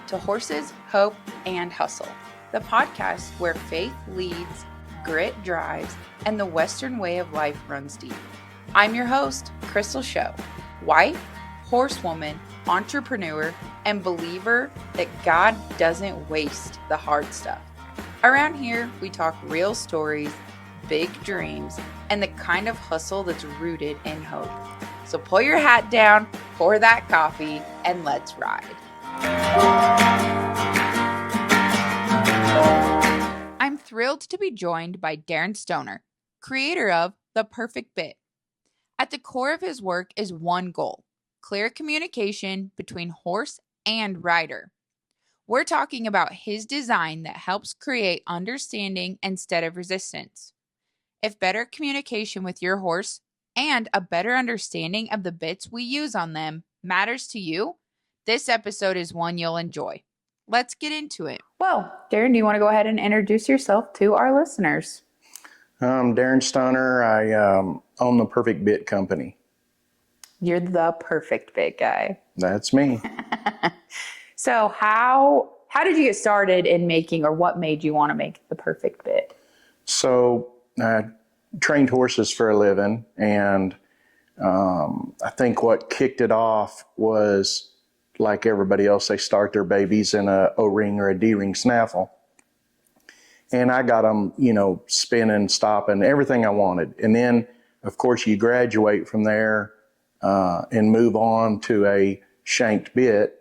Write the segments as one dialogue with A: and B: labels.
A: to Horses, Hope, and Hustle, the podcast where faith leads, grit drives, and the Western way of life runs deep. I'm your host, Crystal Show, wife, horsewoman, entrepreneur, and believer that God doesn't waste the hard stuff. Around here, we talk real stories, big dreams, and the kind of hustle that's rooted in hope. So pull your hat down, pour that coffee, and let's ride. I'm thrilled to be joined by Darren Stoner, creator of The Perfect Bit. At the core of his work is one goal: clear communication between horse and rider. We're talking about his design that helps create understanding instead of resistance. If better communication with your horse and a better understanding of the bits we use on them matters to you, this episode is one you'll enjoy. Let's get into it. Well, Darren, do you want to go ahead and introduce yourself to our listeners?
B: I'm Darren Stoner. I own the Perfect Bit Company.
A: You're the perfect bit guy.
B: That's me.
A: So how did you get started in making, or what made you want to make the perfect bit?
B: So I trained horses for a living, and I think what kicked it off was, like everybody else, they start their babies in a O-ring or a D-ring snaffle. And I got them, spinning, stopping, everything I wanted. And then, of course, you graduate from there and move on to a shanked bit.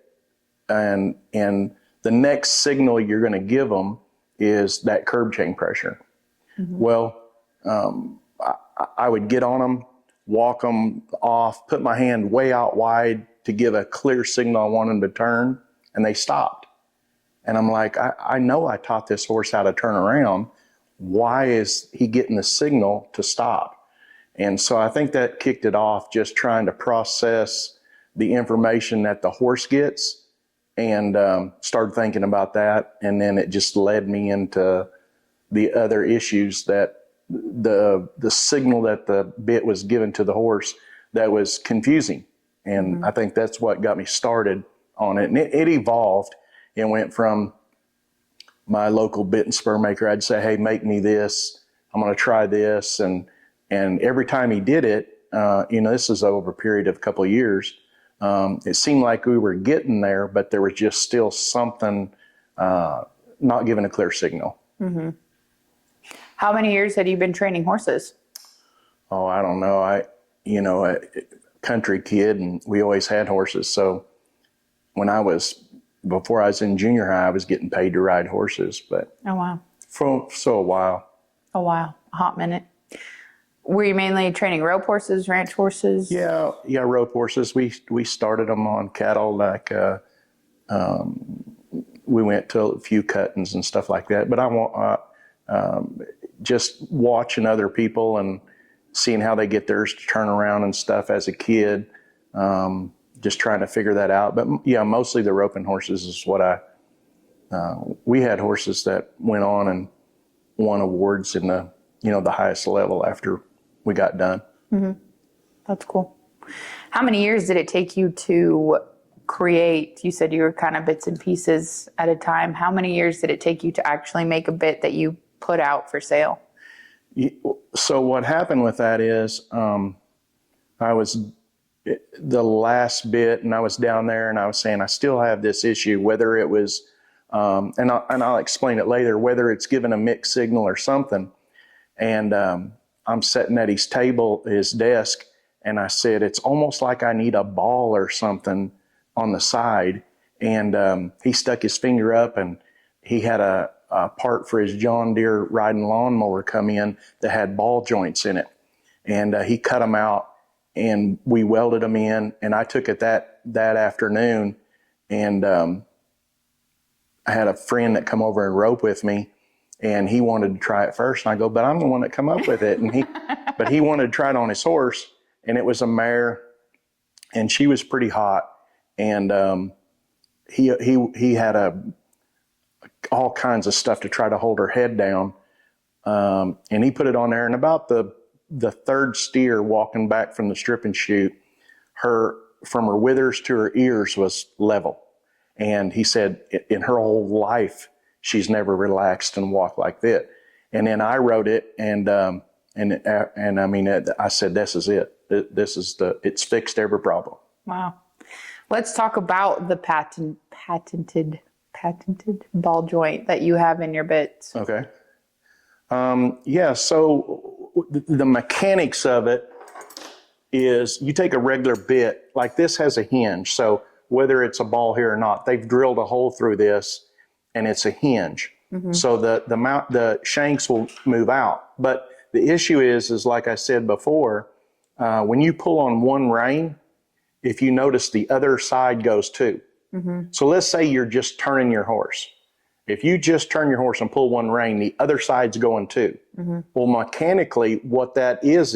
B: And the next signal you're going to give them is that curb chain pressure. Mm-hmm. Well, I would get on them, walk them off, put my hand way out wide to give a clear signal I want them to turn, and they stopped. And I'm like, I know I taught this horse how to turn around. Why is he getting the signal to stop? And so I think that kicked it off, just trying to process the information that the horse gets, and started thinking about that. And then it just led me into the other issues, that the signal that the bit was given to the horse that was confusing. And I think that's what got me started on it. And it evolved and went from my local bit and spur maker. I'd say, hey, make me this. I'm going to try this. And every time he did it, this is over a period of a couple of years. It seemed like we were getting there, but there was just still something not giving a clear signal.
A: Mm-hmm. How many years had you been training horses?
B: Oh, I don't know. A country kid, and we always had horses. So before I was in junior high, I was getting paid to ride horses. But
A: oh, wow.
B: For a while.
A: A while, a hot minute. Were you mainly training rope horses, ranch horses?
B: Yeah, rope horses. We started them on cattle, like we went to a few cuttings and stuff like that. But I want just watching other people and seeing how they get theirs to turn around and stuff as a kid, just trying to figure that out. But yeah, mostly the roping horses is what we had horses that went on and won awards in the highest level after we got done.
A: Mm-hmm. That's cool. How many years did it take you to create? You said you were kind of bits and pieces at a time. How many years did it take you to actually make a bit that you put out for sale?
B: So what happened with that is I was the last bit, and I was down there, and I was saying I still have this issue, whether it was, and I'll explain it later, whether it's given a mixed signal or something. And I'm sitting at his table, his desk, and I said, it's almost like I need a ball or something on the side. And he stuck his finger up, and he had a part for his John Deere riding lawnmower come in that had ball joints in it. And he cut them out, and we welded them in. And I took it that afternoon, and I had a friend that come over and rope with me, and he wanted to try it first. And I go, but I'm the one that come up with it. And but he wanted to try it on his horse, and it was a mare, and she was pretty hot. And he had all kinds of stuff to try to hold her head down. And he put it on there, and about the third steer walking back from the strip and shoot, from her withers to her ears was level. And he said in her whole life, she's never relaxed and walked like that. And then I wrote it, and I mean, I said, this is it. It's fixed every problem.
A: Wow. Let's talk about the patented ball joint that you have in your bits.
B: Okay. Yeah. So the mechanics of it is you take a regular bit, like this has a hinge. So whether it's a ball here or not, they've drilled a hole through this and it's a hinge. So the shanks will move out. But the issue is like I said before, when you pull on one rein, if you notice the other side goes too. So let's say you're just turning your horse. If you just turn your horse and pull one rein, the other side's going too. Well, mechanically, what that is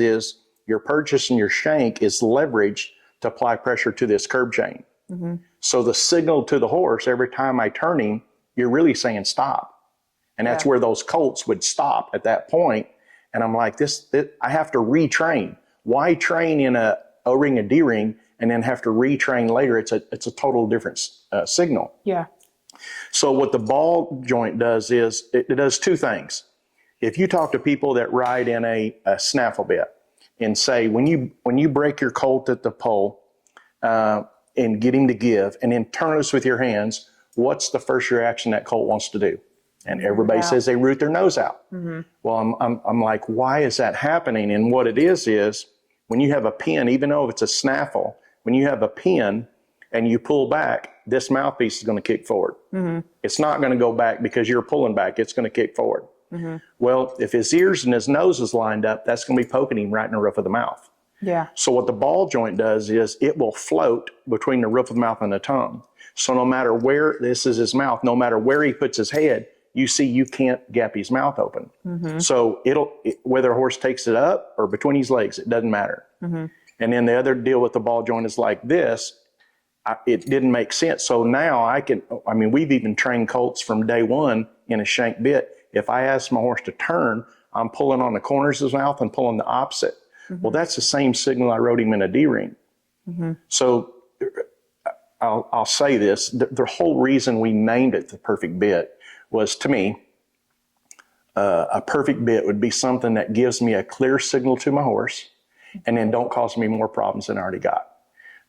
B: your purchase and your shank is leveraged to apply pressure to this curb chain. So the signal to the horse, every time I turn him, you're really saying stop. And that's where those colts would stop at that point. And I'm like, I have to retrain. Why train in a O-ring, a D-ring, and then have to retrain later? It's a total different signal.
A: Yeah. So
B: what the ball joint does is it does two things. If you talk to people that ride in a snaffle bit and say, when you break your colt at the pole and get him to give and then turn loose with your hands, what's the first reaction that colt wants to do? And everybody says they root their nose out. Well, I'm like, why is that happening? And what it is when you have a pin, even though it's a snaffle, when you have a pin and you pull back, this mouthpiece is going to kick forward. It's not going to go back because you're pulling back. It's going to kick forward. Well, if his ears and his nose is lined up, that's going to be poking him right in the roof of the mouth.
A: Yeah.
B: So what the ball joint does is it will float between the roof of the mouth and the tongue. So no matter where, this is his mouth, no matter where he puts his head, you can't gap his mouth open. So whether a horse takes it up or between his legs, it doesn't matter. And then the other deal with the ball joint is like this. It didn't make sense. So now we've even trained colts from day one in a shank bit. If I ask my horse to turn, I'm pulling on the corners of his mouth and pulling the opposite. Well, that's the same signal I wrote him in a D-ring. So I'll say this, the whole reason we named it the perfect bit was, to me, a perfect bit would be something that gives me a clear signal to my horse and then don't cause me more problems than I already got.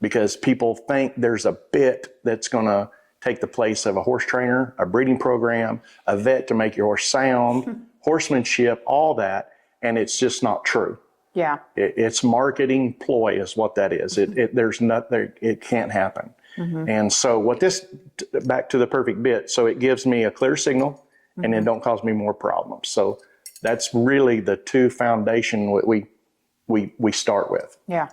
B: Because people think there's a bit that's going to take the place of a horse trainer, a breeding program, a vet to make your horse sound, horsemanship, all that, and it's just not true.
A: Yeah.
B: It's marketing ploy is what that is. It can't happen. And so back to the perfect bit, so it gives me a clear signal and then don't cause me more problems. So that's really the two foundation we start with.
A: Yeah.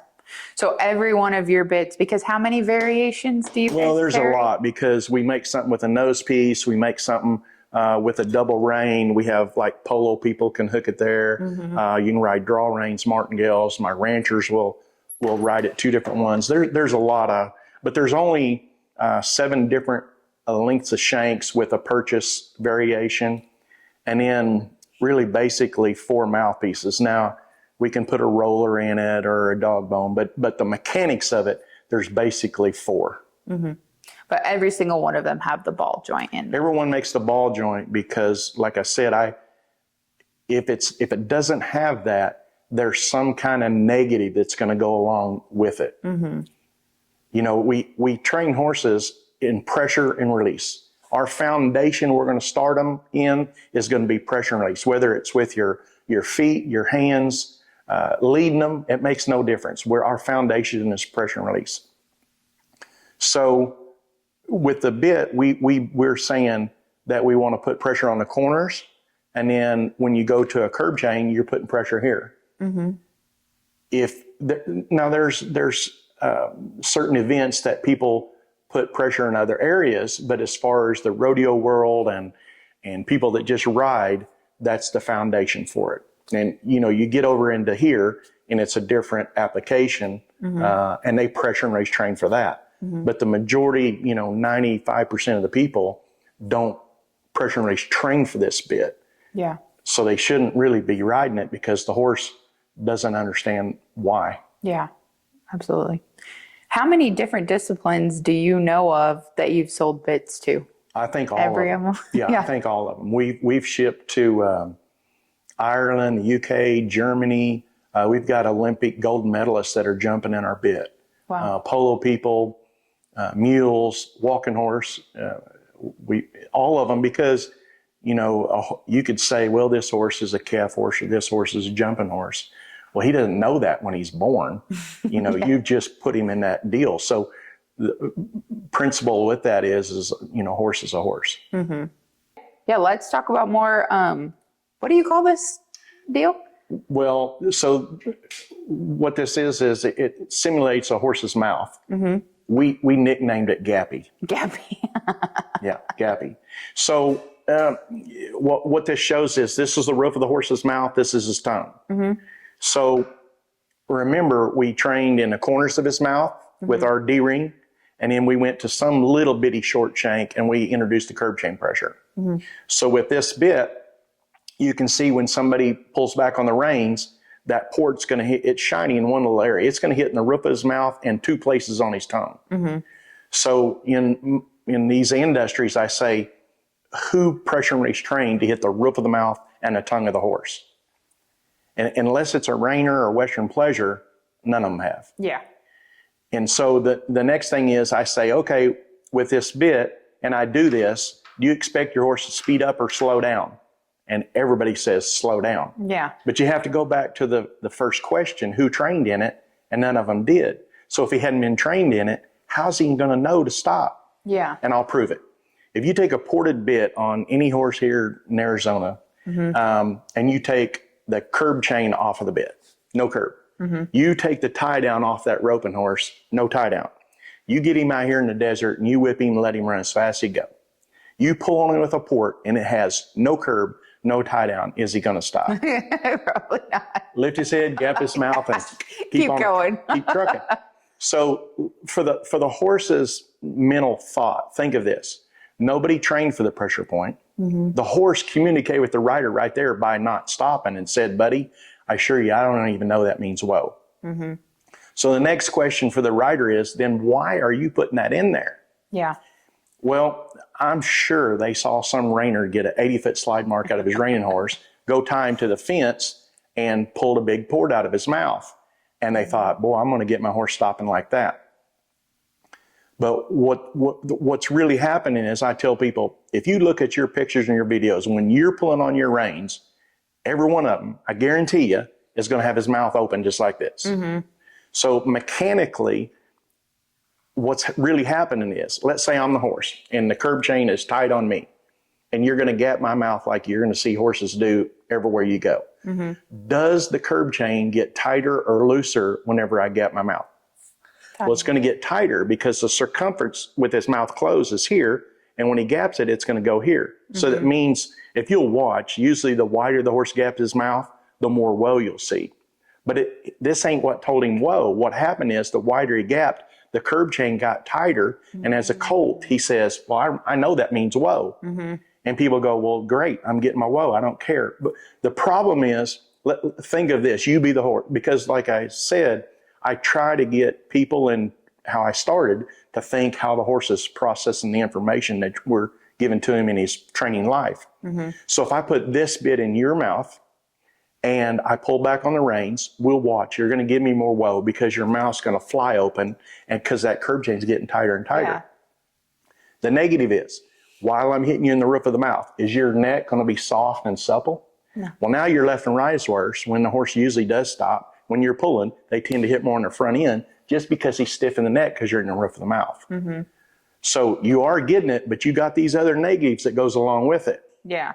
A: So every one of your bits, because how many variations do you make?
B: Well, there's a lot, because we make something with a nose piece, we make something with a double rein. We have like polo people can hook it there. You can ride draw reins, martingales. My ranchers will ride it two different ones. There's a lot but there's only 7 different lengths of shanks with a purchase variation, and then really basically 4 mouthpieces. Now, we can put a roller in it or a dog bone, but the mechanics of it, there's basically 4.
A: But every single one of them have the ball joint in.
B: Everyone makes the ball joint because, like I said, if it doesn't have that, there's some kind of negative that's going to go along with it. You know, we train horses in pressure and release. Our foundation we're going to start them in is going to be pressure and release, whether it's with your feet, your hands, leading them, it makes no difference. Where our foundation is pressure and release. So with the bit, we're saying that we want to put pressure on the corners, and then when you go to a curb chain, you're putting pressure here. Now there's certain events that people put pressure in other areas, but as far as the rodeo world and people that just ride, that's the foundation for it. And, you know, you get over into here and it's a different application, and they pressure and race train for that. But the majority, 95% of the people don't pressure and race train for this bit.
A: Yeah.
B: So they shouldn't really be riding it because the horse doesn't understand why.
A: Yeah, absolutely. How many different disciplines do you know of that you've sold bits to?
B: I think all
A: Every
B: of them.
A: of them?
B: Yeah,
A: Yeah.
B: I think all of them. We've shipped to Ireland, the UK, Germany. We've got Olympic gold medalists that are jumping in our bit.
A: Wow.
B: Polo people, mules, walking horse. All of them, because you could say, well, this horse is a calf horse or this horse is a jumping horse. Well, he doesn't know that when he's born.
A: Yeah.
B: You've just put him in that deal. So the principle with that is horse is a horse.
A: Mm-hmm. Yeah, let's talk about more. What do you call this deal?
B: Well, so what this is it simulates a horse's mouth.
A: Mm-hmm.
B: We nicknamed it Gappy.
A: Gappy.
B: Yeah, Gappy. So what this shows is this is the roof of the horse's mouth. This is his tongue. Mm-hmm. So remember, we trained in the corners of his mouth with our D-ring, and then we went to some little bitty short shank and we introduced the curb chain pressure. Mm-hmm. So with this bit, you can see when somebody pulls back on the reins, that port's going to hit, it's shiny in one little area. It's going to hit in the roof of his mouth and 2 places on his tongue. Mm-hmm. So in these industries, I say, who pressure race trained to hit the roof of the mouth and the tongue of the horse? And unless it's a reiner or Western Pleasure, none of them have.
A: Yeah.
B: And so the next thing is I say, okay, with this bit, and I do this, do you expect your horse to speed up or slow down? And everybody says slow down.
A: Yeah.
B: But you have to go back to the first question, who trained in it? And none of them did. So if he hadn't been trained in it, how's he going to know to stop?
A: Yeah.
B: And I'll prove it. If you take a ported bit on any horse here in Arizona, mm-hmm. And you take the curb chain off of the bit, no curb. Mm-hmm. You take the tie down off that roping horse, no tie down. You get him out here in the desert and you whip him and let him run as fast as he go. You pull on him with a port and it has no curb, no tie down. Is he going to stop?
A: Probably not.
B: Lift his head, gap his mouth, and keep on
A: going.
B: Keep trucking. So for the horse's mental thought, think of this. Nobody trained for the pressure point. Mm-hmm. The horse communicated with the rider right there by not stopping and said, buddy, I assure you, I don't even know that means whoa. Mm-hmm. So the next question for the rider is, then why are you putting that in there?
A: Yeah.
B: Well, I'm sure they saw some reiner get an 80-foot slide mark out of his reining horse, go tie him to the fence, and pulled a big port out of his mouth. And they thought, boy, I'm going to get my horse stopping like that. But what's really happening is I tell people, if you look at your pictures and your videos, when you're pulling on your reins, every one of them, I guarantee you, is going to have his mouth open just like this. Mm-hmm. So mechanically, what's really happening is, let's say I'm the horse and the curb chain is tied on me, and you're going to gap my mouth like you're going to see horses do everywhere you go. Mm-hmm. Does the curb chain get tighter or looser whenever I gap my mouth? Well, it's going to get tighter because the circumference with his mouth closed is here, and when he gaps it, it's going to go here. Mm-hmm. So that means if you'll watch, usually the wider the horse gaps his mouth, the more whoa you'll see. But this ain't what told him whoa. What happened is the wider he gapped, the curb chain got tighter, mm-hmm. and as a colt, he says, well, I know that means whoa. Mm-hmm. And people go, well, great, I'm getting my whoa, I don't care. But the problem is, think of this, you be the horse, because like I said, I try to get people, and how I started, to think how the horse is processing the information that we're giving to him in his training life. Mm-hmm. So if I put this bit in your mouth and I pull back on the reins, we'll watch. You're going to give me more whoa because your mouth's going to fly open, and because that curb chain's getting tighter and tighter. Yeah. The negative is, while I'm hitting you in the roof of the mouth, is your neck going to be soft and supple? No. Well, now your left and right is worse. When the horse usually does stop, when you're pulling, they tend to hit more on the front end just because he's stiff in the neck because you're in the roof of the mouth. Mm-hmm. So you are getting it, but you got these other negatives that goes along with it. Yeah.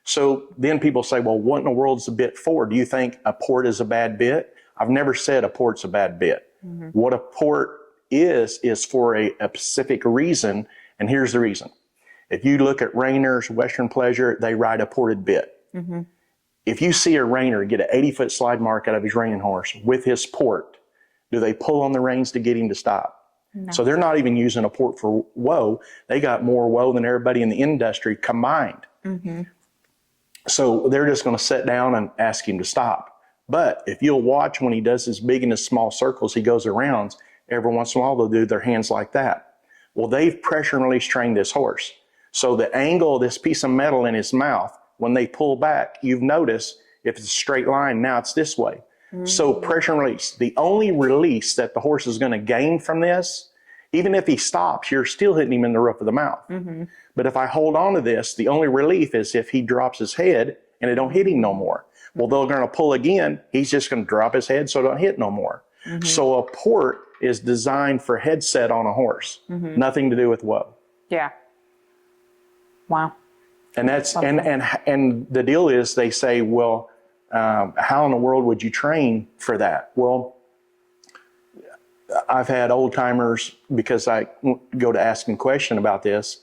B: So then people say, well, what in the world is a bit for? Do you think a port is a bad bit? I've never said a port's a bad bit. Mm-hmm. What a port is for a specific reason, and here's the reason. If you look at reiners, Western Pleasure, they ride a ported bit. Mm-hmm. If you see a reiner get an 80-foot slide mark out of his reining horse with his port, do they pull on the reins to get him to stop? No. So they're not even using a port for whoa. They got more whoa than everybody in the industry combined. Mm-hmm. So they're just going to sit down and ask him to stop. But if you'll watch when he does his big and his small circles, he goes around, every once in a while they'll do their hands like that. Well, they've pressure and release trained this horse. So the angle of this piece of metal in his mouth, when they pull back, you've noticed if it's a straight line, now it's this way. So pressure and release. The only release that the horse is going to gain from this, even if he stops, you're still hitting him in the roof of the mouth. But if I hold on to this, the only relief is if he drops his head and it don't hit him no more. Well, they're going to pull again. He's just going to drop his head so it don't hit no more. So a port is designed for headset on a horse. Nothing to do with whoa.
A: Yeah. Wow.
B: And that's and the deal is they say, well, how in the world would you train for that? Well, I've had old timers, because I go to asking question about this.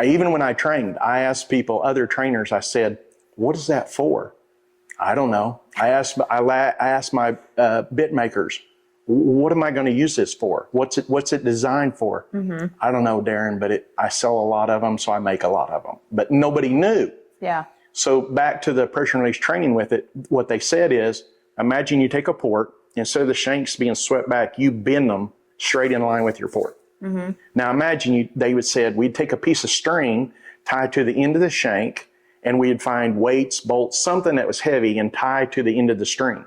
B: Even when I trained, I asked people, other trainers, I said, what is that for? I don't know. I asked my bit makers, what am I going to use this for? What's it designed for? I don't know, Darren, but I sell a lot of them, so I make a lot of them. But nobody knew.
A: Yeah.
B: So back to the pressure and release training with it, what they said is, imagine you take a port, instead of the shanks being swept back, you bend them straight in line with your port. Now imagine they would said, we'd take a piece of string tied to the end of the shank, and we'd find weights, bolts, something that was heavy and tied to the end of the string.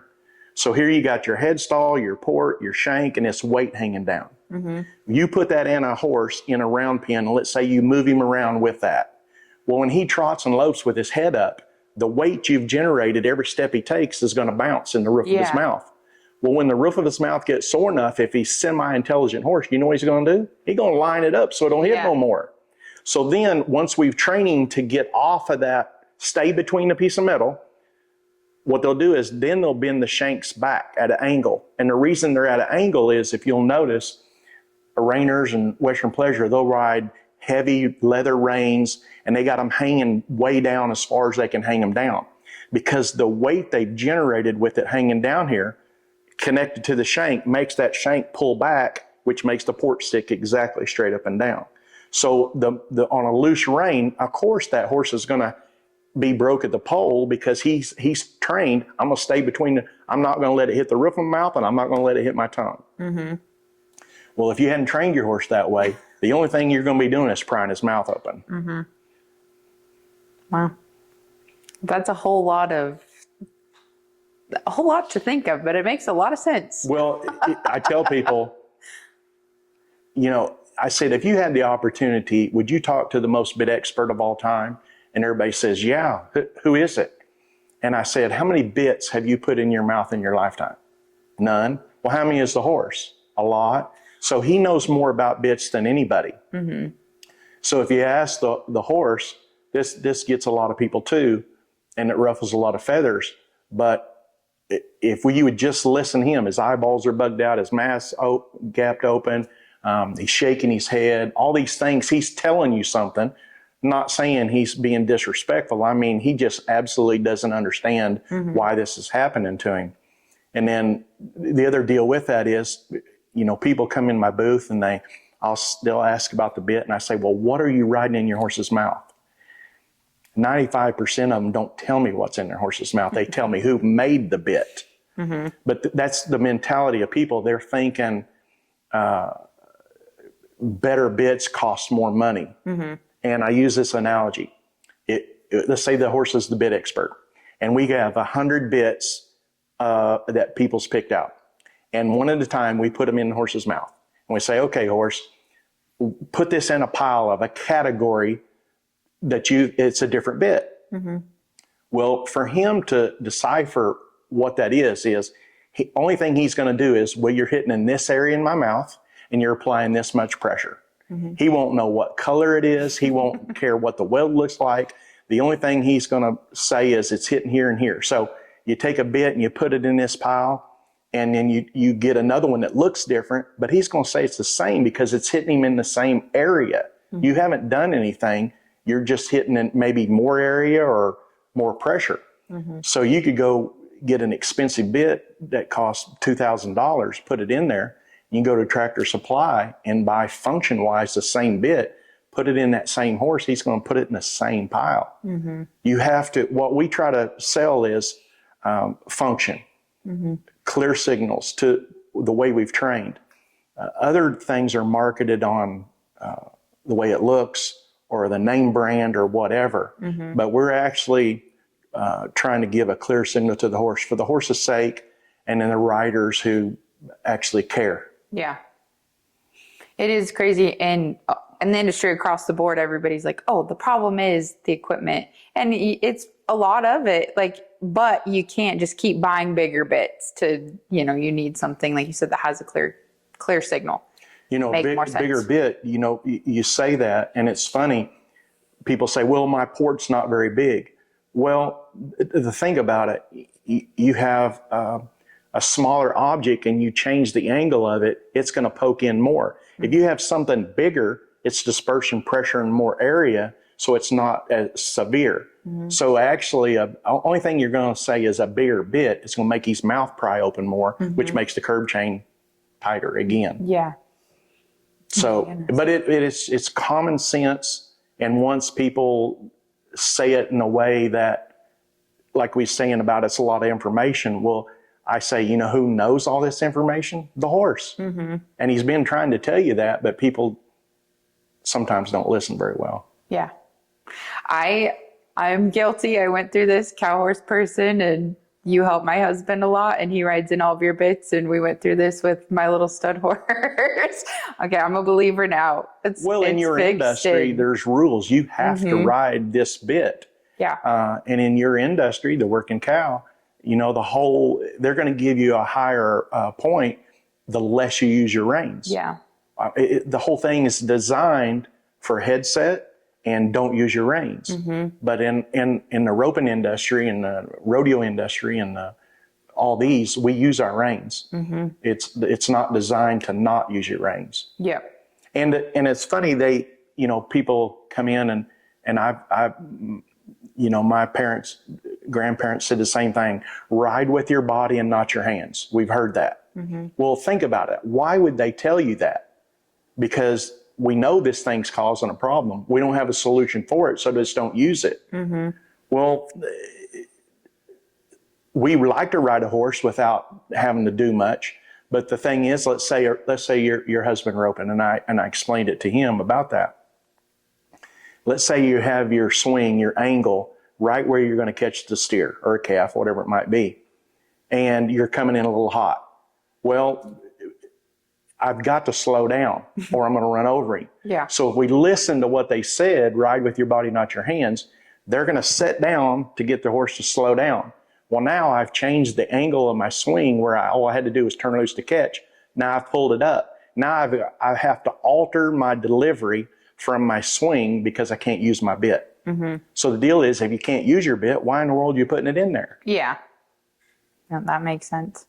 B: So here you got your headstall, your port, your shank, and this weight hanging down. You put that in a horse in a round pen, and let's say you move him around with that. Well, when he trots and lopes with his head up, the weight you've generated every step he takes is going to bounce in the roof of his mouth. Well, when the roof of his mouth gets sore enough, if he's semi-intelligent horse, you know what he's going to do? He's going to line it up so it don't hit no more. So then once we've trained him to get off of that, stay between the piece of metal, what they'll do is then they'll bend the shanks back at an angle. And the reason they're at an angle is, if you'll notice, reiners and Western Pleasure, they'll ride heavy leather reins, and they got them hanging way down as far as they can hang them down. Because the weight they've generated with it hanging down here, connected to the shank, makes that shank pull back, which makes the port stick exactly straight up and down. So on a loose rein, of course that horse is going to be broke at the pole, because he's trained, I'm going to stay between, I'm not going to let it hit the roof of my mouth, and I'm not going to let it hit my tongue. Well, if you hadn't trained your horse that way, the only thing you're going to be doing is prying his mouth open.
A: Wow. That's a whole lot to think of, but it makes a lot of sense.
B: Well, I tell people, I said, if you had the opportunity, would you talk to the most bit expert of all time? And everybody says, yeah. Who is it? And I said, how many bits have you put in your mouth in your lifetime? None. Well, how many is the horse? A lot. So he knows more about bits than anybody. So if you ask the horse, this gets a lot of people too, and it ruffles a lot of feathers. But if you would just listen to him, his eyeballs are bugged out, his mouth's gapped open, he's shaking his head, all these things, he's telling you something. Not saying he's being disrespectful. I mean, he just absolutely doesn't understand why this is happening to him. And then the other deal with that is, people come in my booth and they'll ask about the bit, and I say, well, what are you riding in your horse's mouth? 95% of them don't tell me what's in their horse's mouth. They tell me who made the bit. But that's the mentality of people. They're thinking better bits cost more money. And I use this analogy. Let's say the horse is the bit expert, and we have 100 bits that people's picked out. And one at a time, we put them in the horse's mouth. And we say, okay, horse, put this in a pile of a category it's a different bit. Well, for him to decipher what that is only thing he's going to do is, well, you're hitting in this area in my mouth, and you're applying this much pressure. He won't know what color it is. He won't care what the weld looks like. The only thing he's going to say is it's hitting here and here. So you take a bit and you put it in this pile, and then you get another one that looks different, but he's going to say it's the same because it's hitting him in the same area. You haven't done anything. You're just hitting in maybe more area or more pressure. So you could go get an expensive bit that costs $2,000, put it in there. You can go to Tractor Supply and buy function-wise the same bit, put it in that same horse, he's going to put it in the same pile. You have to, what we try to sell is function, clear signals to the way we've trained. Other things are marketed on the way it looks or the name brand or whatever. But we're actually trying to give a clear signal to the horse for the horse's sake, and then the riders who actually care.
A: Yeah. It is crazy. And in the industry across the board, everybody's like, oh, the problem is the equipment. And it's a lot of it, like, but you can't just keep buying bigger bits to, you know, you need something, like you said, that has a clear signal.
B: You know, bigger bit, you know, you say that, and it's funny. People say, well, my port's not very big. Well, the thing about it, you have a smaller object and you change the angle of it, it's going to poke in more. If you have something bigger, it's dispersion pressure in more area, so it's not as severe. So actually, the only thing you're going to say is a bigger bit. It's going to make his mouth pry open more, which makes the curb chain tighter again.
A: Yeah.
B: So, but it's common sense, and once people say it in a way that, like we saying about it's a lot of information, well, I say, you know who knows all this information? The horse. And he's been trying to tell you that, but people sometimes don't listen very well.
A: Yeah. I'm guilty. I went through this cow horse person, and you help my husband a lot, and he rides in all of your bits, and we went through this with my little stud horse. Okay, I'm a believer now.
B: In your industry, there's rules. You have to ride this bit.
A: Yeah.
B: And in your industry, the working cow, you know, they're going to give you a higher point the less you use your reins.
A: Yeah.
B: The whole thing is designed for headset and don't use your reins. But in the roping industry and the rodeo industry and all these, we use our reins. It's not designed to not use your reins.
A: Yeah.
B: And it's funny, people come in and I've you know, my grandparents said the same thing. Ride with your body and not your hands. We've heard that. Well, think about it. Why would they tell you that? Because we know this thing's causing a problem. We don't have a solution for it, so just don't use it. Well, we like to ride a horse without having to do much. But the thing is, let's say your husband roping, and I explained it to him about that. Let's say you have your swing, your angle, right where you're going to catch the steer or a calf, whatever it might be, and you're coming in a little hot. Well, I've got to slow down or I'm going to run over him.
A: Yeah.
B: So if we listen to what they said, ride with your body, not your hands, they're going to sit down to get the horse to slow down. Well, now I've changed the angle of my swing where all I had to do was turn loose to catch. Now I've pulled it up. Now I have to alter my delivery from my swing because I can't use my bit. So the deal is, if you can't use your bit, why in the world are you putting it in there?
A: Yeah. Yeah, that makes sense.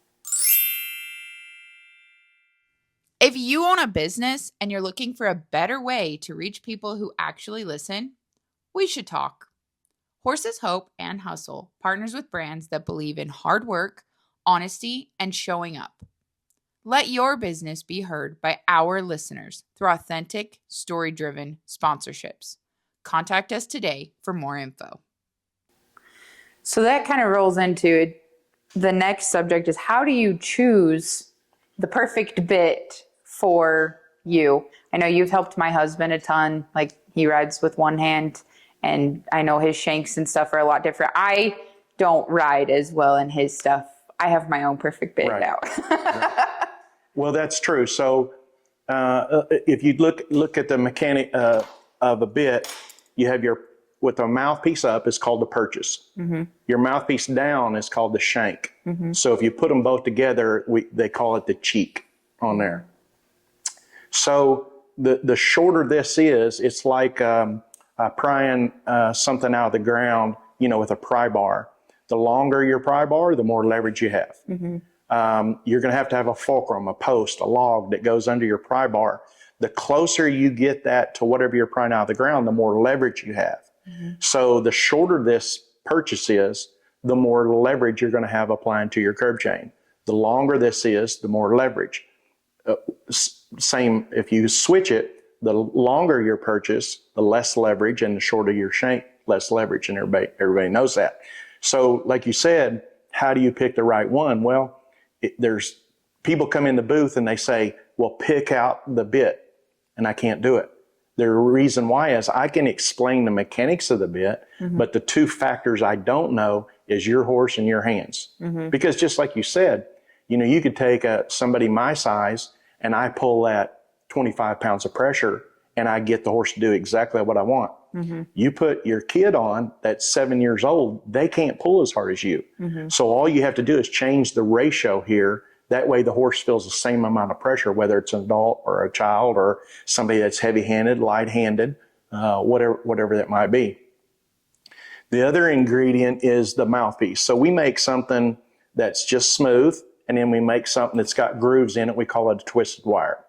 A: If you own a business and you're looking for a better way to reach people who actually listen, we should talk. Horses Hope and Hustle partners with brands that believe in hard work, honesty, and showing up. Let your business be heard by our listeners through authentic, story-driven sponsorships. Contact us today for more info. So that kind of rolls into it. The next subject is, how do you choose the perfect bit for you? I know you've helped my husband a ton. Like, he rides with one hand, and I know his shanks and stuff are a lot different. I don't ride as well in his stuff. I have my own perfect bit now.
B: Right. Well, that's true. So if you look at the mechanic of a bit, you have with the mouthpiece up is called the purchase. Your mouthpiece down is called the shank. So if you put them both together, they call it the cheek on there. So the shorter this is, it's like prying something out of the ground, with a pry bar. The longer your pry bar, the more leverage you have. You're going to have a fulcrum, a post, a log that goes under your pry bar. The closer you get that to whatever you're prying out of the ground, the more leverage you have. So the shorter this purchase is, the more leverage you're going to have applying to your curb chain. The longer this is, the more leverage. Same if you switch it, the longer your purchase, the less leverage, and the shorter your shank, less leverage, and everybody knows that. So like you said, how do you pick the right one? Well, there's people come in the booth and they say, well, pick out the bit, and I can't do it. The reason why is I can explain the mechanics of the bit, but the two factors I don't know is your horse and your hands. Because just like you said, you know, you could take somebody my size and I pull at 25 pounds of pressure and I get the horse to do exactly what I want. You put your kid on that's 7 years old, they can't pull as hard as you. So all you have to do is change the ratio here. That way the horse feels the same amount of pressure, whether it's an adult or a child or somebody that's heavy-handed, light-handed, whatever that might be. The other ingredient is the mouthpiece. So we make something that's just smooth, and then we make something that's got grooves in it. We call it a twisted wire.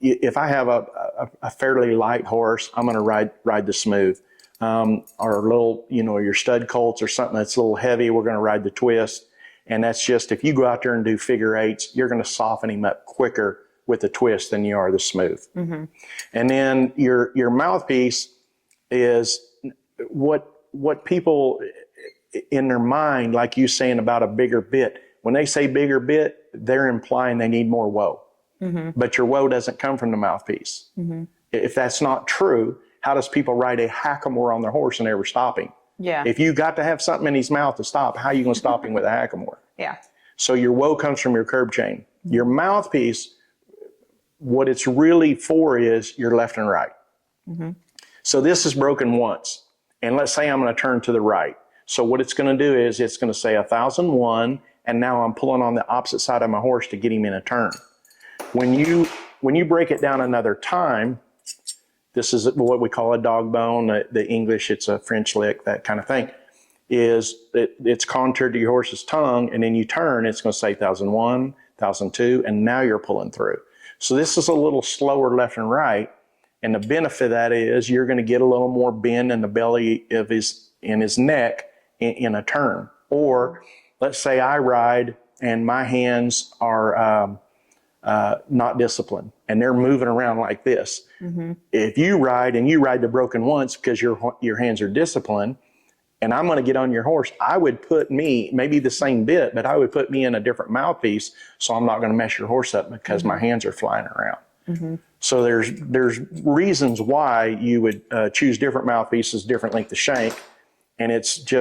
B: If I have a fairly light horse, I'm going to ride the smooth. Or little, you know, your stud colts or something that's a little heavy, we're going to ride the twist. And that's just, if you go out there and do figure eights, you're going to soften him up quicker with the twist than you are the smooth. And then your mouthpiece is what people in their mind, like you saying about a bigger bit, when they say bigger bit, they're implying they need more woe. But your woe doesn't come from the mouthpiece. If that's not true, how does people ride a hackamore on their horse and never stop him? If you got to have something in his mouth to stop, how are you going to stop him with a hackamore? So your woe comes from your curb chain. Your mouthpiece, what it's really for is your left and right. So this is broken once. And let's say I'm going to turn to the right. So what it's going to do is it's going to say 1001, and now I'm pulling on the opposite side of my horse to get him in a turn. When you break it down another time, this is what we call a dog bone. The English, it's a French lick, that kind of thing. It's contoured to your horse's tongue, and then you turn, it's going to say 1001, 1002, and now you're pulling through. So this is a little slower left and right, and the benefit of that is you're going to get a little more bend in the belly of his neck in a turn. Or let's say I ride and my hands are not disciplined, and they're moving around like this. If you ride the broken once because your hands are disciplined, and I'm going to get on your horse, I would put me, maybe the same bit, but I would put me in a different mouthpiece so I'm not going to mess your horse up because my hands are flying around. So there's reasons why you would choose different mouthpieces, different length of shank, and it's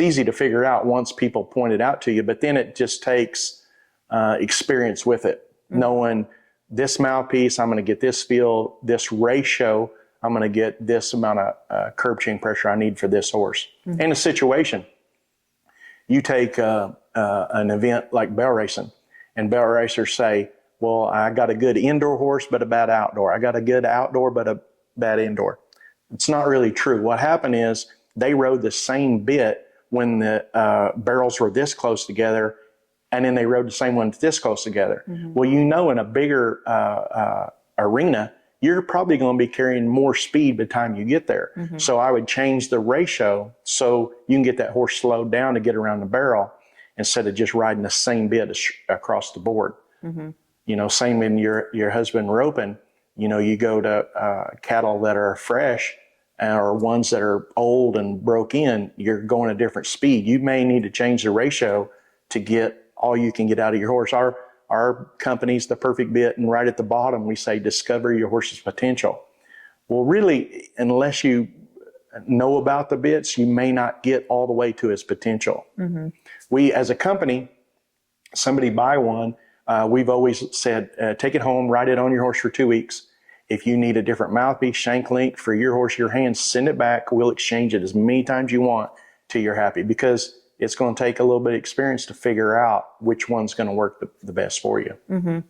B: easy to figure out once people point it out to you, but then it just takes experience with it, knowing this mouthpiece, I'm going to get this feel, this ratio, I'm going to get this amount of curb chain pressure I need for this horse. In a situation, you take an event like barrel racing, and barrel racers say, well, I got a good indoor horse, but a bad outdoor. I got a good outdoor, but a bad indoor. It's not really true. What happened is they rode the same bit when the barrels were this close together, and then they rode the same one this close together. Well, you know, in a bigger arena, you're probably going to be carrying more speed by the time you get there. So I would change the ratio so you can get that horse slowed down to get around the barrel instead of just riding the same bit across the board. You know, same in your husband roping. You know, you go to cattle that are fresh or ones that are old and broke in, you're going a different speed. You may need to change the ratio to get all you can get out of your horse. Our company's The Perfect Bit, and right at the bottom we say discover your horse's potential. Well, really, unless you know about the bits, you may not get all the way to his potential. We, as a company, somebody buy one, we've always said, take it home, ride it on your horse for 2 weeks. If you need a different mouthpiece, shank length for your horse, your hands, send it back. We'll exchange it as many times you want till you're happy, because it's going to take a little bit of experience to figure out which one's going to work the best for you.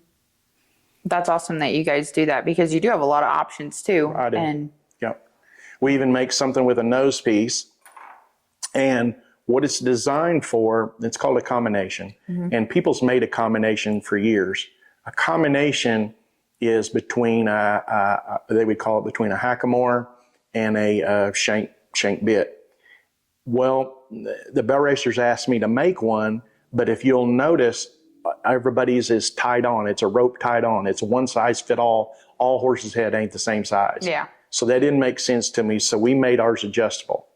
A: That's awesome that you guys do that, because you do have a lot of options too.
B: I do. Yep. We even make something with a nose piece, and what it's designed for, it's called a combination. And people's made a combination for years. A combination is between they would call it between a hackamore and a shank bit. Well, the barrel racers asked me to make one, but if you'll notice, everybody's is tied on. It's a rope tied on. It's one size fit all. All horses' head ain't the same size. So that didn't make sense to me. So we made ours adjustable.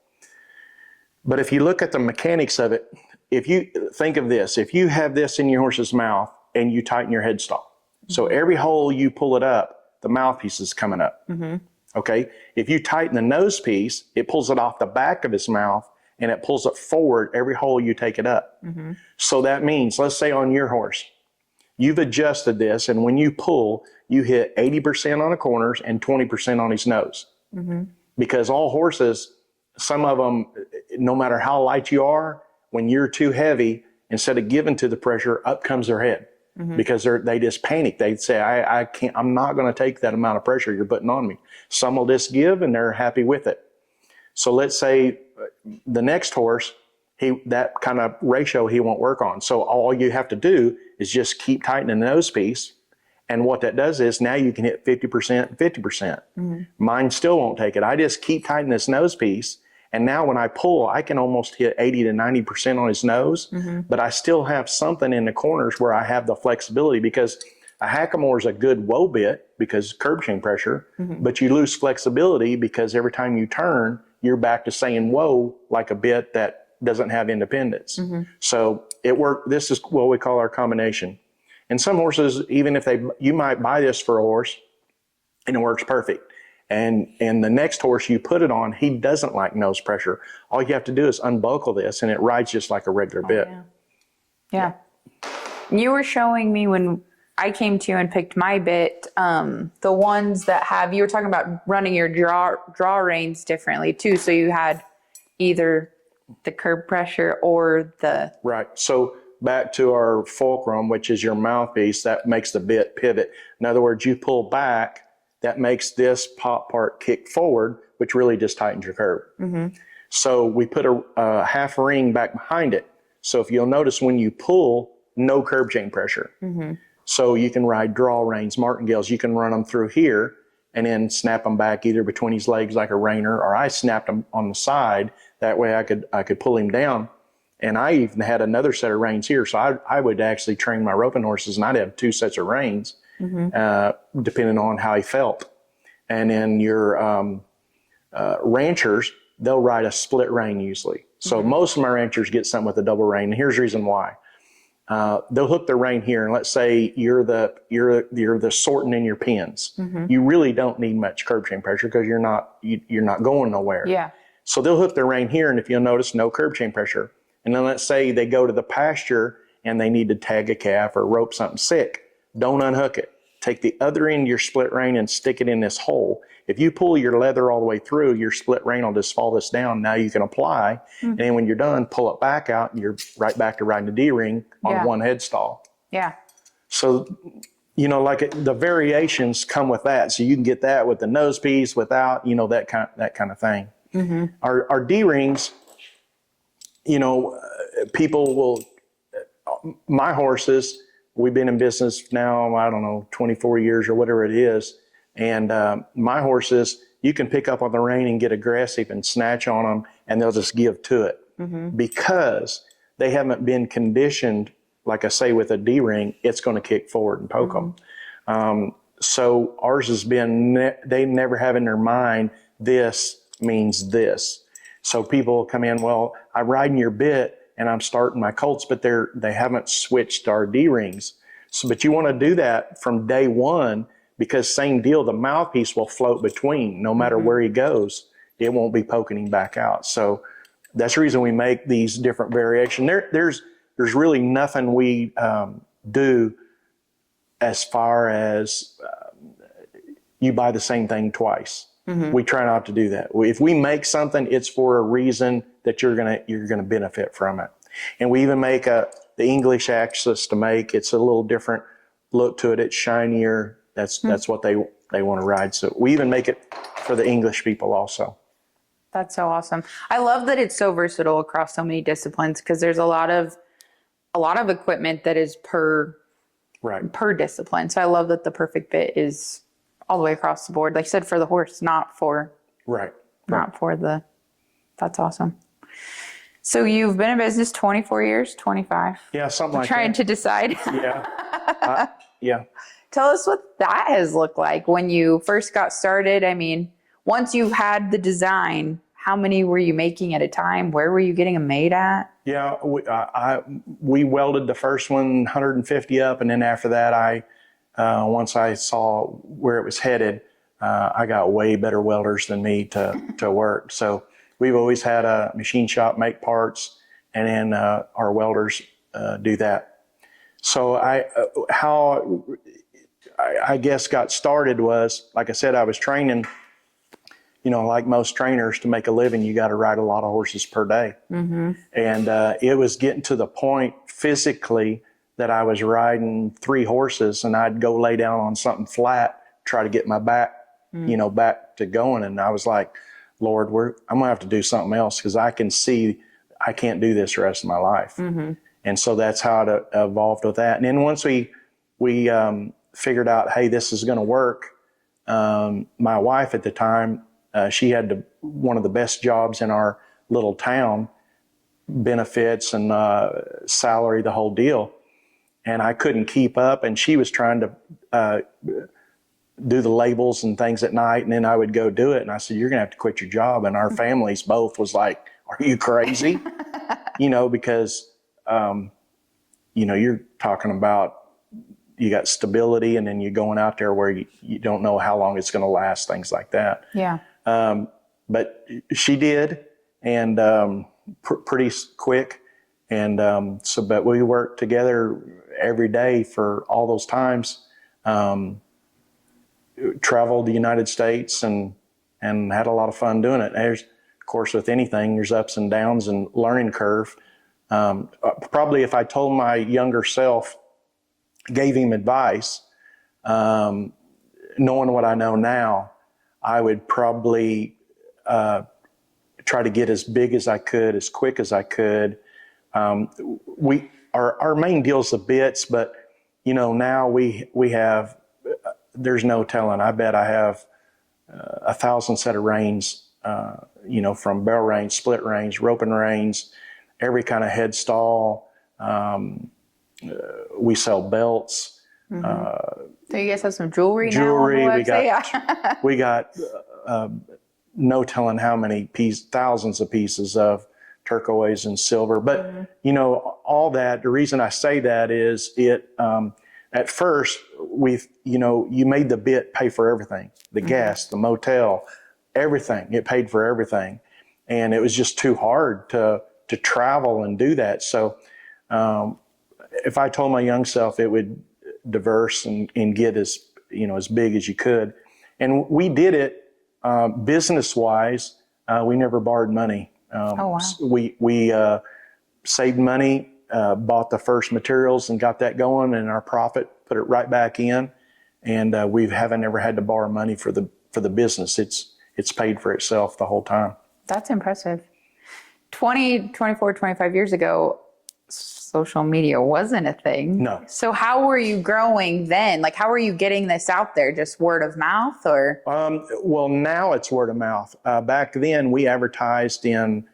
B: But if you look at the mechanics of it, if you think of this, if you have this in your horse's mouth and you tighten your headstall. So every hole you pull it up, the mouthpiece is coming up. Okay. If you tighten the nose piece, it pulls it off the back of his mouth and it pulls it forward every hole you take it up. So that means, let's say on your horse, you've adjusted this, and when you pull, you hit 80% on the corners and 20% on his nose. Because all horses, some of them, no matter how light you are, when you're too heavy, instead of giving to the pressure, up comes their head. Because they just panic. They say, I can't, I'm not going to take that amount of pressure you're putting on me. Some will just give and they're happy with it. So let's say the next horse, that kind of ratio he won't work on. So all you have to do is just keep tightening the nose piece. And what that does is now you can hit 50% and 50%. Mine still won't take it. I just keep tightening this nose piece. And now when I pull, I can almost hit 80 to 90% on his nose, but I still have something in the corners where I have the flexibility, because a hackamore is a good whoa bit because curb chain pressure, but you lose flexibility because every time you turn, you're back to saying whoa like a bit that doesn't have independence. So this is what we call our combination. And some horses, even if you might buy this for a horse and it works perfect. And the next horse you put it on, he doesn't like nose pressure. All you have to do is unbuckle this and it rides just like a regular bit.
A: Yeah. You were showing me when I came to you and picked my bit, the ones that you were talking about running your draw reins differently too. So you had either the curb pressure or the...
B: Right. So back to our fulcrum, which is your mouthpiece, that makes the bit pivot. In other words, you pull back, that makes this pop part kick forward, which really just tightens your curb. So we put a half ring back behind it. So if you'll notice when you pull, no curb chain pressure. So you can ride draw reins, martingales, you can run them through here and then snap them back either between his legs like a reiner, or I snapped them on the side. That way I could pull him down. And I even had another set of reins here. So I would actually train my roping horses and I'd have two sets of reins. Depending on how he felt. And then your ranchers, they'll ride a split rein usually. So most of my ranchers get something with a double rein. And here's the reason why. They'll hook the rein here, and let's say you're the sorting in your pins. You really don't need much curb chain pressure because you're not going nowhere. So they'll hook their rein here, and if you'll notice, no curb chain pressure. And then let's say they go to the pasture and they need to tag a calf or rope something sick. Don't unhook it. Take the other end of your split rein and stick it in this hole. If you pull your leather all the way through, your split rein will just fall this down. Now you can apply. And then when you're done, pull it back out and you're right back to riding the D-ring on one headstall. So, like the variations come with that. So you can get that with the nose piece, without, that kind of thing. Our D-rings, people will, my horses, we've been in business now, I don't know, 24 years or whatever it is. And my horses, you can pick up on the rein and get aggressive and snatch on them, and they'll just give to it. Because they haven't been conditioned, like I say, with a D-ring, it's going to kick forward and poke them. So ours has been, they never have in their mind, this means this. So people come in, well, I'm riding your bit and I'm starting my colts, but they haven't switched our D-rings. So, but you want to do that from day one, because same deal, the mouthpiece will float between, no matter where he goes, it won't be poking him back out. So that's the reason we make these different variations. There's really nothing we do as far as you buy the same thing twice. We try not to do that. If we make something, it's for a reason that you're gonna benefit from it. And we even make the English axis to make. It's a little different look to it. It's shinier. That's what they want to ride. So we even make it for the English people also.
A: That's so awesome. I love that it's so versatile across so many disciplines, because there's a lot of equipment that is per discipline. So I love that the perfect bit is all the way across the board. Like you said, for the horse, not for the, that's awesome. So you've been in business 24 years, 25?
B: Yeah, something like that.
A: Trying to decide.
B: Yeah.
A: Tell us what that has looked like when you first got started. I mean, once you had the design, how many were you making at a time? Where were you getting them made at?
B: Yeah, we welded the first one 150 up, and then after that, once I saw where it was headed, I got way better welders than me to work. So we've always had a machine shop make parts, and then our welders do that. So how I guess got started was, like I said, I was training. Like most trainers, to make a living, you got to ride a lot of horses per day. Mm-hmm. And it was getting to the point physically that I was riding 3 horses, and I'd go lay down on something flat, try to get my back, back to going. And I was like, Lord, I'm going to have to do something else, because I can see I can't do this the rest of my life. Mm-hmm. And so that's how it evolved with that. And then once we figured out, hey, this is going to work, my wife at the time, she had one of the best jobs in our little town, benefits and salary, the whole deal. And I couldn't keep up. And she was trying to do the labels and things at night. And then I would go do it. And I said, you're going to have to quit your job. And our families both was like, are you crazy? Because, you're talking about, you got stability, and then you're going out there where you don't know how long it's going to last, things like that.
A: Yeah.
B: But she did, and pretty quick. And but we worked together every day for all those times. Traveled the United States and had a lot of fun doing it. There's, of course, with anything, there's ups and downs and learning curve. Probably if I told my younger self, gave him advice, knowing what I know now, I would probably try to get as big as I could, as quick as I could. Our main deal is the bits, but now we have, there's no telling. I bet I have 1,000 set of reins, from barrel reins, split reins, roping reins, every kind of head stall. We sell belts.
A: Mm-hmm. So you guys have some jewelry
B: now on the
A: website?
B: we got no telling how many thousands of pieces of turquoise and silver. But, all that, the reason I say that is at first, you made the bit pay for everything, the gas, the motel, everything. It paid for everything. And it was just too hard to travel and do that. So if I told my young self, it would diverse and get as big as you could. And we did it business-wise. We never borrowed money.
A: Oh, wow.
B: We saved money, bought the first materials and got that going, and our profit, put it right back in. And we haven't ever had to borrow money for the business. It's paid for itself the whole time.
A: That's impressive. 25 years ago, social media wasn't a thing.
B: No.
A: So how were you growing then? Like, how were you getting this out there? Just word of mouth, or?
B: Well, now it's word of mouth. Back then, we advertised in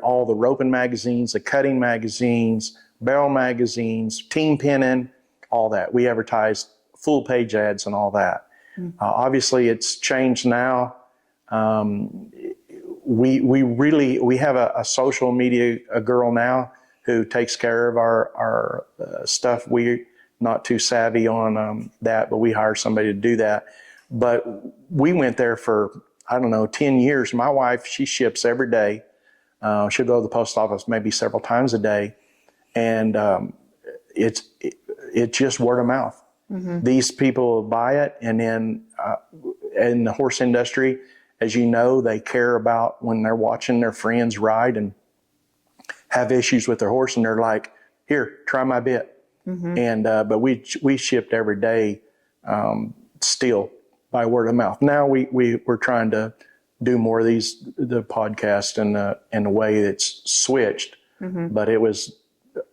B: all the roping magazines, the cutting magazines, barrel magazines, team pinning, all that. We advertised full page ads and all that. Mm-hmm. Obviously, it's changed now. We have a social media girl now who takes care of our stuff. We're not too savvy on that, but we hire somebody to do that. But we went there for, 10 years. My wife, she ships every day. She'll go to the post office maybe several times a day. And it's just word of mouth. Mm-hmm. These people buy it. And then in the horse industry, as you know, they care about when they're watching their friends ride and have issues with their horse, and they're like, here, try my bit. Mm-hmm. And but we shipped every day still by word of mouth. Now we're trying to do more of the podcast in a way that's switched. Mm-hmm. But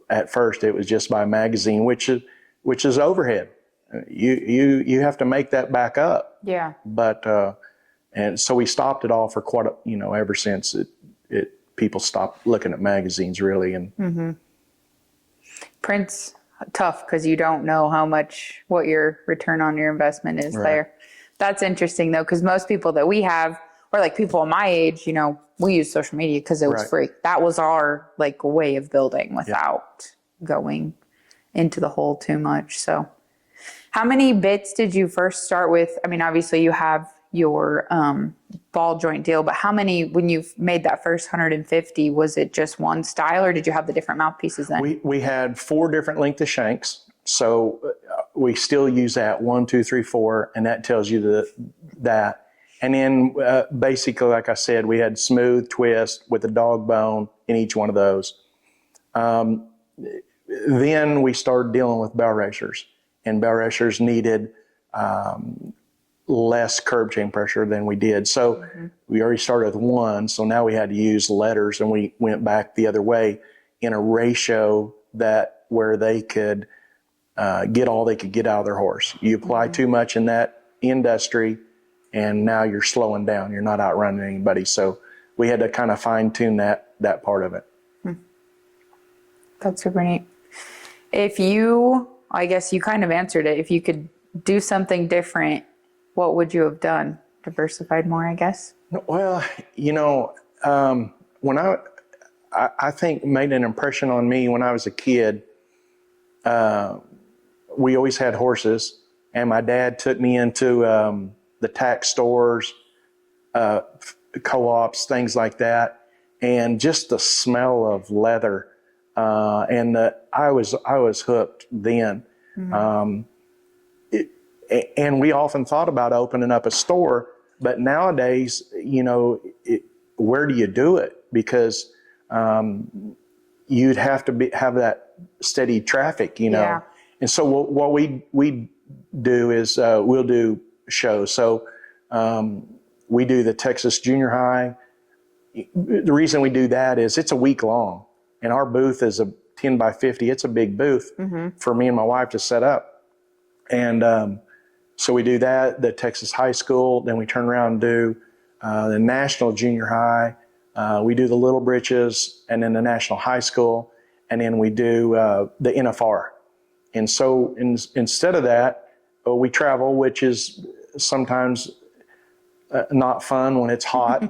B: at first it was just by magazine, which is overhead. You have to make that back up.
A: Yeah.
B: But and so we stopped it all for quite ever since people stopped looking at magazines really. And
A: mm-hmm. Print's tough because you don't know what your return on your investment is. Right. There. That's interesting though, because most people that we have, or like people my age, we used social media because it was
B: Right.
A: free. That was our like way of building without going into the hole too much. So how many bits did you first start with? I mean, obviously you have your ball joint deal, but how many, when you made that first 150, was it just one style or did you have the different mouthpieces then?
B: We had 4 different length of shanks. So we still use that 1, 2, 3, 4, and that tells you that. And then basically, like I said, we had smooth, twist with a dog bone in each one of those. Then we started dealing with bell racers, and bell racers needed less curb chain pressure than we did. So we already started with 1, so now we had to use letters, and we went back the other way in a ratio that where they could get all they could get out of their horse. You apply too much in that industry, and now you're slowing down. You're not outrunning anybody. So we had to kind of fine tune that part of it.
A: That's super neat. If you, I guess you kind of answered it. If you could do something different, what would you have done? Diversified more, I guess?
B: Well, you know, when I think made an impression on me when I was a kid, we always had horses, and my dad took me into the tax stores, co-ops, things like that, and just the smell of leather, and I was hooked then. And we often thought about opening up a store, but nowadays, you know, where do you do it? Because you'd have to have that steady traffic, you know.
A: Yeah.
B: And so what we do is we'll do shows. So we do the Texas Junior High. The reason we do that is it's a week long, and our booth is a 10 by 50. It's a big booth for me and my wife to set up. And so we do that, the Texas High School, then we turn around and do the National Junior High. We do the Little Britches, and then the National High School, and then we do the NFR. And so instead of that, we travel, which is sometimes not fun when it's hot,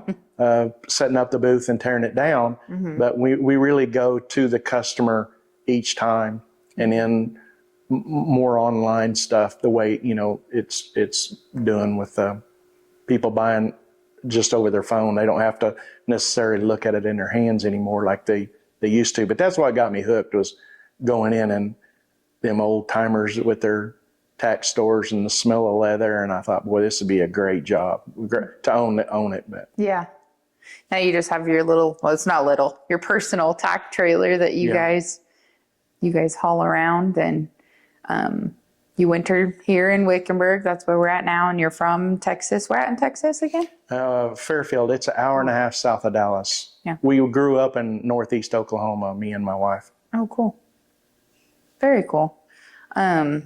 B: setting up the booth and tearing it down. But we really go to the customer each time, and then more online stuff, the way, you know, it's doing with people buying just over their phone. They don't have to necessarily look at it in their hands anymore like they used to. But that's what got me hooked, was going in and them old timers with their tax stores and the smell of leather. And I thought, boy, this would be a great job to own it. But
A: Yeah. Now you just have your little, well, it's not little, your personal tack trailer that you guys haul around, and you winter here in Wickenburg. That's where we're at now. And you're from Texas. Where at in Texas again?
B: Fairfield. It's an hour and a half south of Dallas.
A: Yeah.
B: We grew up in Northeast Oklahoma, me and my wife.
A: Oh, cool. Very cool. Gosh,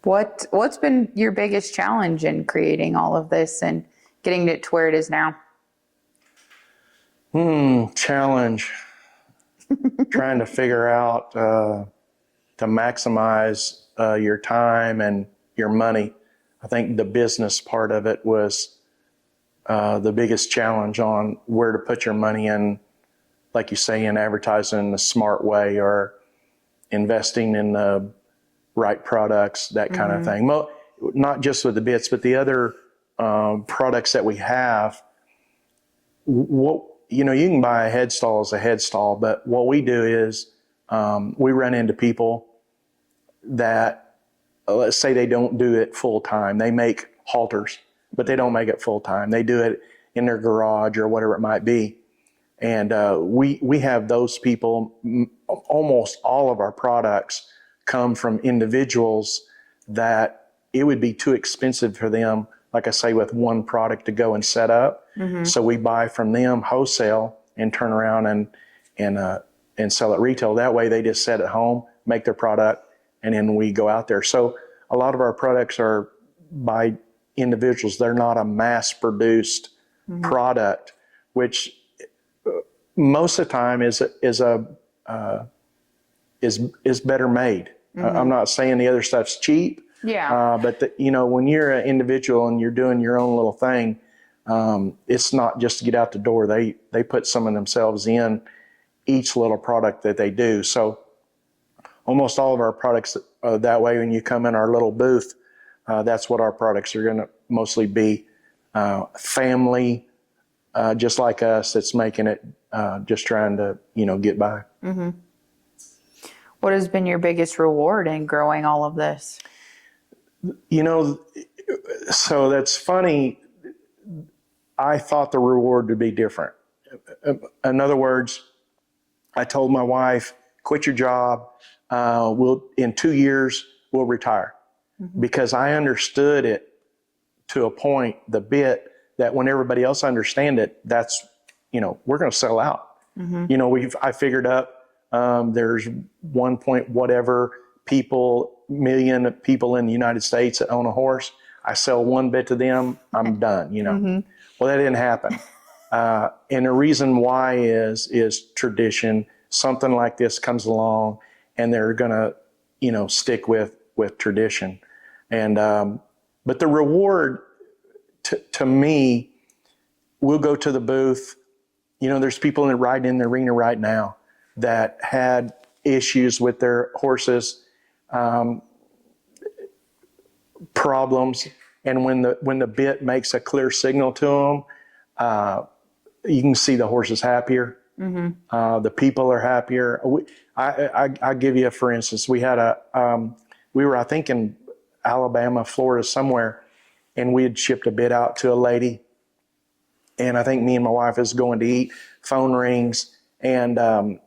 A: what's been your biggest challenge in creating all of this and getting it to where it is now?
B: Challenge. Trying to figure out to maximize your time and your money. I think the business part of it was the biggest challenge on where to put your money in, like you say, in advertising in a smart way, or investing in the right products, that kind of thing. Well, not just with the bits, but the other products that we have. You know, you can buy a head stall as a head stall, but what we do is we run into people that, let's say they don't do it full time. They make halters, but they don't make it full time. They do it in their garage or whatever it might be. And we have those people. Almost all of our products come from individuals that it would be too expensive for them, like I say, with one product to go and set up. So we buy from them wholesale and turn around and sell it retail. That way they just set at home, make their product, and then we go out there. So a lot of our products are by individuals. They're not a mass-produced product, which most of the time is better made. I'm not saying the other stuff's cheap.
A: Yeah.
B: But you know, when you're an individual and you're doing your own little thing, it's not just to get out the door. They put some of themselves in each little product that they do. So almost all of our products that way, when you come in our little booth, that's what our products are going to mostly be. Family, just like us, that's making it, just trying to, get by.
A: Mm-hmm. What has been your biggest reward in growing all of this?
B: So that's funny. I thought the reward would be different. In other words, I told my wife, quit your job. In 2 years, we'll retire. Mm-hmm. Because I understood it to a point, the bit that when everybody else understand it, that's, we're going to sell out. Mm-hmm. I figured up, there's 1 point whatever million people in the United States that own a horse. I sell one bit to them, I'm done, Mm-hmm. Well, that didn't happen. And the reason why is tradition. Something like this comes along and they're going to, stick with tradition. And, but the reward to me, we'll go to the booth. There's people riding in the arena right now that had issues with their horses, problems. And when the bit makes a clear signal to them, you can see the horse is happier. Mm-hmm. The people are happier. I give you for instance, we had we were, I think, in Alabama, Florida, somewhere, and we had shipped a bit out to a lady. And I think me and my wife was going to eat, phone rings, and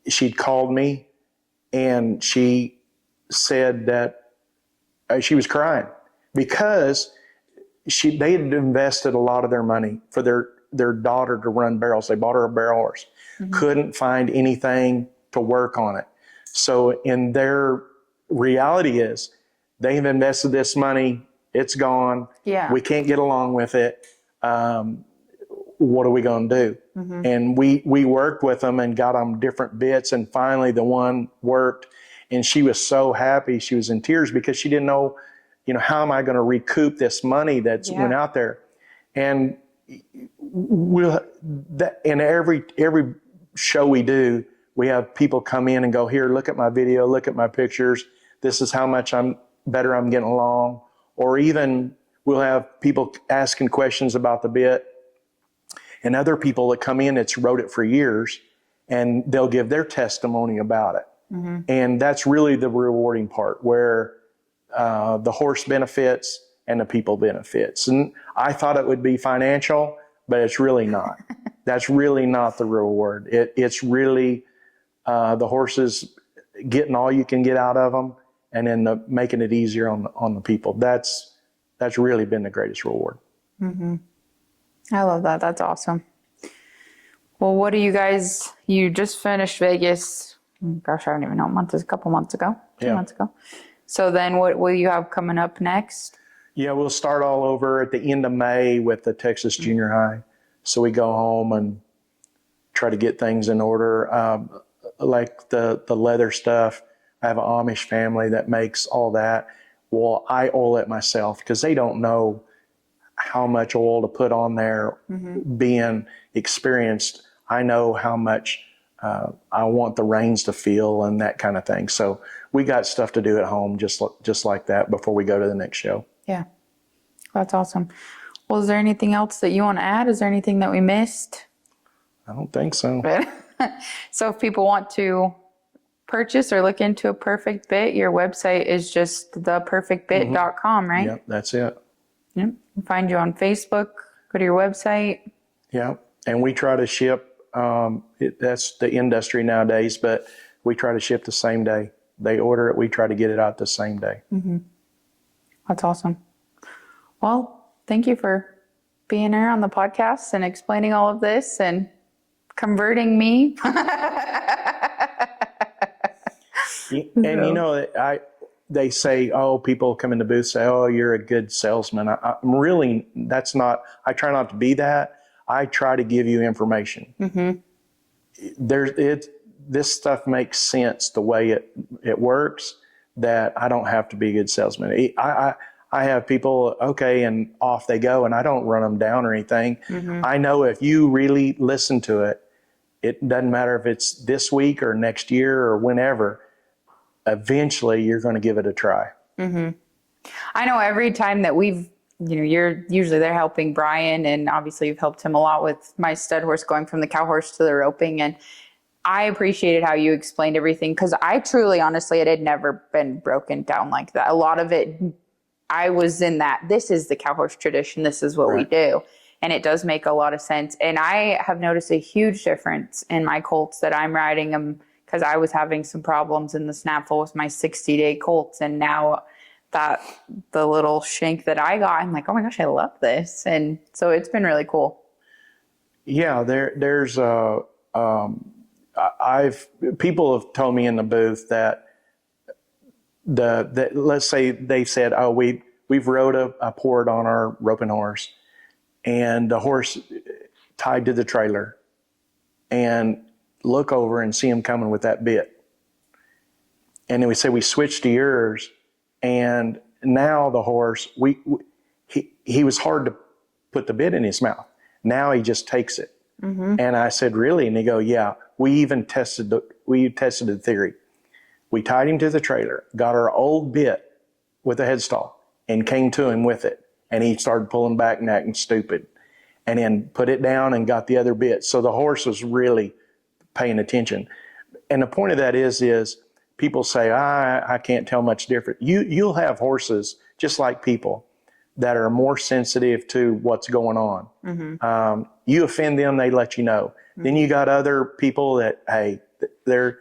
B: she'd called me, and she said that she was crying because they had invested a lot of their money for their daughter to run barrels. They bought her a barrel horse. Mm-hmm. Couldn't find anything to work on it. So in their reality is they've invested this money. It's gone. Yeah. We can't get along with it. What are we going to do? Mm-hmm. And we worked with them and got them different bits. And finally the one worked, and she was so happy. She was in tears because she didn't know, how am I going to recoup this money that's went out there? And in every show we do, we have people come in and go, here, look at my video, look at my pictures. This is how much I'm getting along. Or even we'll have people asking questions about the bit, and other people that come in that's rode it for years, and they'll give their testimony about it. Mm-hmm. And that's really the rewarding part, where the horse benefits and the people benefits. And I thought it would be financial, but it's really not. That's really not the reward. It's really the horses getting all you can get out of them, and then making it easier on the people. That's really been the greatest reward.
A: Mm-hmm. I love that. That's awesome. Well, what do you just finished Vegas. Gosh, I don't even know. A couple months ago, 2 months ago. So then what will you have coming up next?
B: Yeah, we'll start all over at the end of May with the Texas Junior High. So we go home and try to get things in order. Like the leather stuff. I have an Amish family that makes all that. Well, I oil it myself because they don't know how much oil to put on there. Mm-hmm. Being experienced, I know how much I want the reins to feel and that kind of thing. So we got stuff to do at home just like that before we go to the next show.
A: Yeah, that's awesome. Well, is there anything else that you want to add? Is there anything that we missed?
B: I don't think so.
A: So if people want to purchase or look into a perfect bit, your website is just theperfectbit.com, right?
B: Yep, that's it.
A: Yep. Find you on Facebook, go to your website.
B: Yeah, and we try to ship, that's the industry nowadays, but we try to ship the same day. They order it, we try to get it out the same day.
A: Mm-hmm. That's awesome. Well, thank you for being here on the podcast and explaining all of this and converting me.
B: And they say, people come in the booth say, you're a good salesman. I'm really, I try not to be that. I try to give you information. Mm-hmm. This stuff makes sense the way it works, that I don't have to be a good salesman. I have people, okay, and off they go, and I don't run them down or anything. I know if you really listen to it, it doesn't matter if it's this week or next year or whenever, eventually you're going to give it a try.
A: I know every time that you're usually there helping Brian, and obviously you've helped him a lot with my stud horse going from the cow horse to the roping. And I appreciated how you explained everything, because I truly, honestly, it had never been broken down like that. A lot of it, I was in that, this is the cow horse tradition, this is what we do. And it does make a lot of sense. And I have noticed a huge difference in my colts that I'm riding them, because I was having some problems in the snaffle with my 60-day colts. And now that the little shank that I got, I'm like, oh my gosh, I love this. And so it's been really cool.
B: Yeah, people have told me in the booth that let's say they said, oh, we've rode a port on our roping horse, and the horse tied to the trailer, and look over and see him coming with that bit. And then we say we switched to yours, and now the horse, he was hard to put the bit in his mouth. Now he just takes it. And I said, really? And they go, yeah. We tested the theory. We tied him to the trailer, got our old bit with a headstall, and came to him with it. And he started pulling back and acting stupid, and then put it down and got the other bit. So the horse was really paying attention. And the point of that is people say, I can't tell much different. You'll have horses, just like people, that are more sensitive to what's going on. You offend them, they let you know. Then you got other people that, hey, their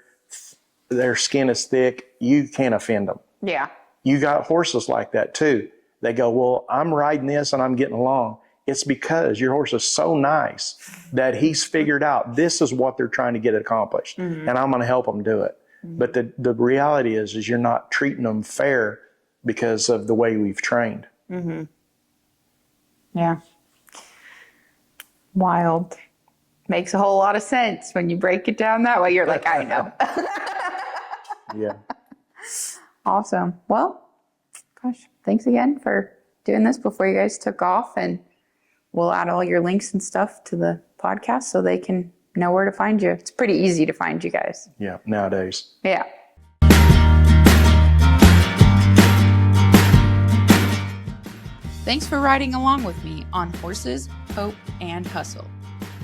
B: skin is thick, you can't offend them.
A: Yeah.
B: You got horses like that too. They go, well, I'm riding this and I'm getting along. It's because your horse is so nice that he's figured out this is what they're trying to get accomplished, and I'm going to help them do it. But the reality is you're not treating them fair because of the way we've trained.
A: Yeah. Wild. Makes a whole lot of sense when you break it down that way. You're like, I know.
B: Yeah.
A: Awesome. Well, gosh, thanks again for doing this before you guys took off. And we'll add all your links and stuff to the podcast so they can know where to find you. It's pretty easy to find you guys.
B: Yeah, nowadays.
A: Yeah. Thanks for riding along with me on Horses, Hope, and Hustle.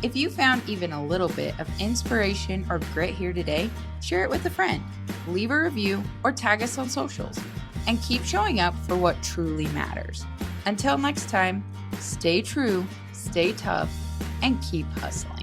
A: If you found even a little bit of inspiration or grit here today, share it with a friend, leave a review, or tag us on socials, and keep showing up for what truly matters. Until next time, stay true, stay tough, and keep hustling.